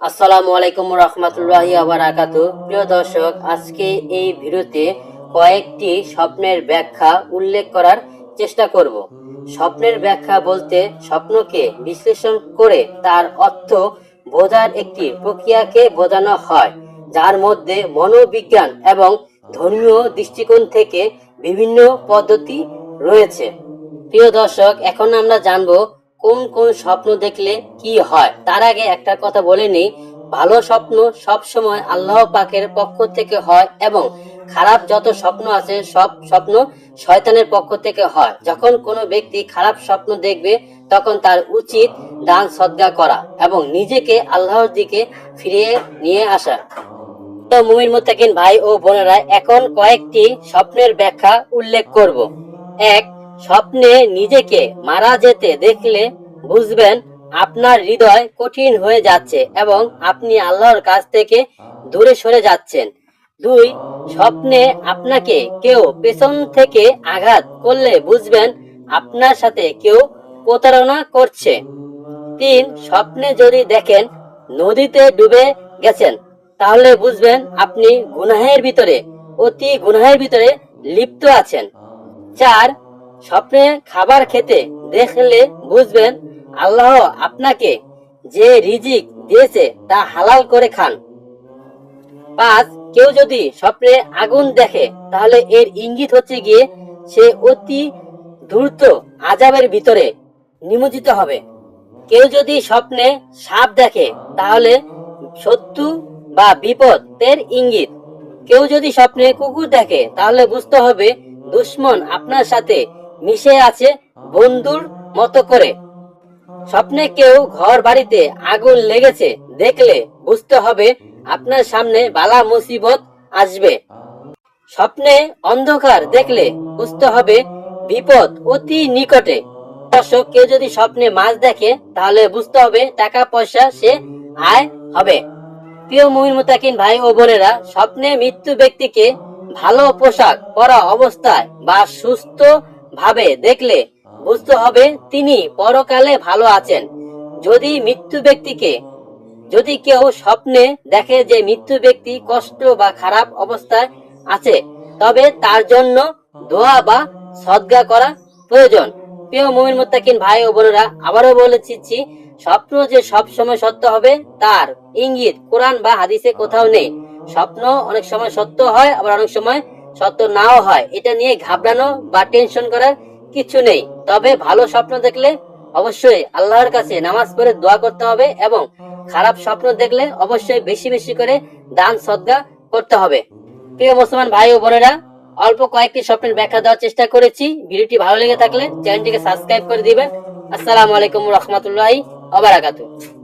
আসসালামু আলাইকুম রহমতুল্লাহি ওয়া বারাকাতুহু। প্রিয় দর্শক, আজকে এই ভিডিওতে কয়েকটি স্বপ্নের ব্যাখ্যা উল্লেখ করার চেষ্টা করব। স্বপ্নের ব্যাখ্যা বলতে স্বপ্নকে বিশ্লেষণ করে তার অর্থ বোঝার একটি প্রক্রিয়াকে বোঝানো হয়, যার মধ্যে মনোবিজ্ঞান এবং ধর্মীয় দৃষ্টিকোণ থেকে বিভিন্ন পদ্ধতি রয়েছে। প্রিয় দর্শক, এখন আমরা জানবো কোন কোন স্বপ্ন দেখলে কি হয়। তার আগে একটা কথা বলে নেই, ভালো স্বপ্ন সব সময় আল্লাহ পাকের পক্ষ থেকে হয় এবং খারাপ যত স্বপ্ন আছে সব স্বপ্ন শয়তানের পক্ষ থেকে হয়। যখন কোনো ব্যক্তি খারাপ স্বপ্ন দেখবে তখন তার উচিত দান সদকা করা এবং নিজেকে আল্লাহর দিকে ফিরিয়ে নিয়ে আসা। তো মুমিন মুত্তাকিন ভাই ও বোনেরা, এখন কয়েকটি স্বপ্নের ব্যাখ্যা উল্লেখ করব। এক, স্বপ্নে নিজেকে মারা যেতে দেখলে বুঝবেন আপনার হৃদয় কঠিন হয়ে যাচ্ছে এবং আপনি আল্লাহর কাছ থেকে দূরে সরে যাচ্ছেন। দুই, স্বপ্নে আপনাকে কেউ পেছন থেকে আঘাত করলে বুঝবেন আপনার সাথে কেউ প্রতারণা করছে। তিন, স্বপ্নে যদি দেখেন নদীতে ডুবে গেছেন তাহলে বুঝবেন আপনি অতি গুনাহের ভিতরে লিপ্ত আছেন। চার, স্বপ্নে খাবার খেতে দেখলে বুঝবেন আল্লাহ আপনাকে যে রিজিক দিয়েছে তা হালাল করে খান। পাঁচ, কেউ যদি স্বপ্নে আগুন দেখে তাহলে এর ইঙ্গিত হচ্ছে গিয়ে সে অতি দ্রুত আযাবের ভিতরে নিমজ্জিত হবে। কেউ যদি স্বপ্নে সাপ দেখে তাহলে শত্রু বা বিপদের ইঙ্গিত। কেউ যদি স্বপ্নে কুকুর দেখে তাহলে বুঝতে হবে দুশমন আপনার সাথে মিশে আছে বন্ধুর মতো করে। স্বপ্নে কেউ ঘর বাড়িতে আগুন লেগেছে দেখলে বুঝতে হবে আপনার সামনে বালা মুসিবত আসবে। স্বপ্নে অন্ধকার দেখলে বুঝতে হবে বিপদ অতি নিকটে। দর্শক, কেউ যদি স্বপ্নে মাছ দেখে তাহলে বুঝতে হবে টাকা পয়সা সে আয় হবে। প্রিয় মুমিন মুত্তাকিন ভাই ও বোনেরা, স্বপ্নে মৃত্যু ব্যক্তিকে ভালো পোশাক পরা অবস্থায় বা সুস্থ ভাবে দেখলে বুঝতে হবে তিনি পরকালে ভালো আছেন। যদি কেউ স্বপ্নে দেখে যে মৃত্যু ব্যক্তি কষ্ট বা খারাপ অবস্থায় আছে তবে তার জন্য দোয়া বা সদকা করা প্রয়োজন। প্রিয় মুমিন মুত্তাকিন ভাই ও বোনেরা, আবারও বলে দিচ্ছি, স্বপ্ন যে সব সময় সত্য হবে তার ইঙ্গিত কোরআন বা হাদিসে কোথাও নেই। স্বপ্ন অনেক সময় সত্য হয়, আবার অনেক সময় সত্য নাও হয়। এটা নিয়ে ঘাবড়ানো বা টেনশন করার কিছু নেই। তবে ভালো স্বপ্ন দেখলে অবশ্যই আল্লাহর কাছে নামাজ পড়ে দোয়া করতে হবে এবং খারাপ স্বপ্ন দেখলে অবশ্যই বেশি বেশি করে দান সদকা করতে হবে। প্রিয় মুসলমান ভাই ও বোনেরা, অল্প কয়েকটি স্বপ্নের ব্যাখ্যা দেওয়ার চেষ্টা করেছি। ভিডিওটি ভালো লেগে থাকলে চ্যানেলটিকে সাবস্ক্রাইব করে দিবেন। আসসালামু আলাইকুম রহমতুল্লাহি ওয়া বারাকাতুহু।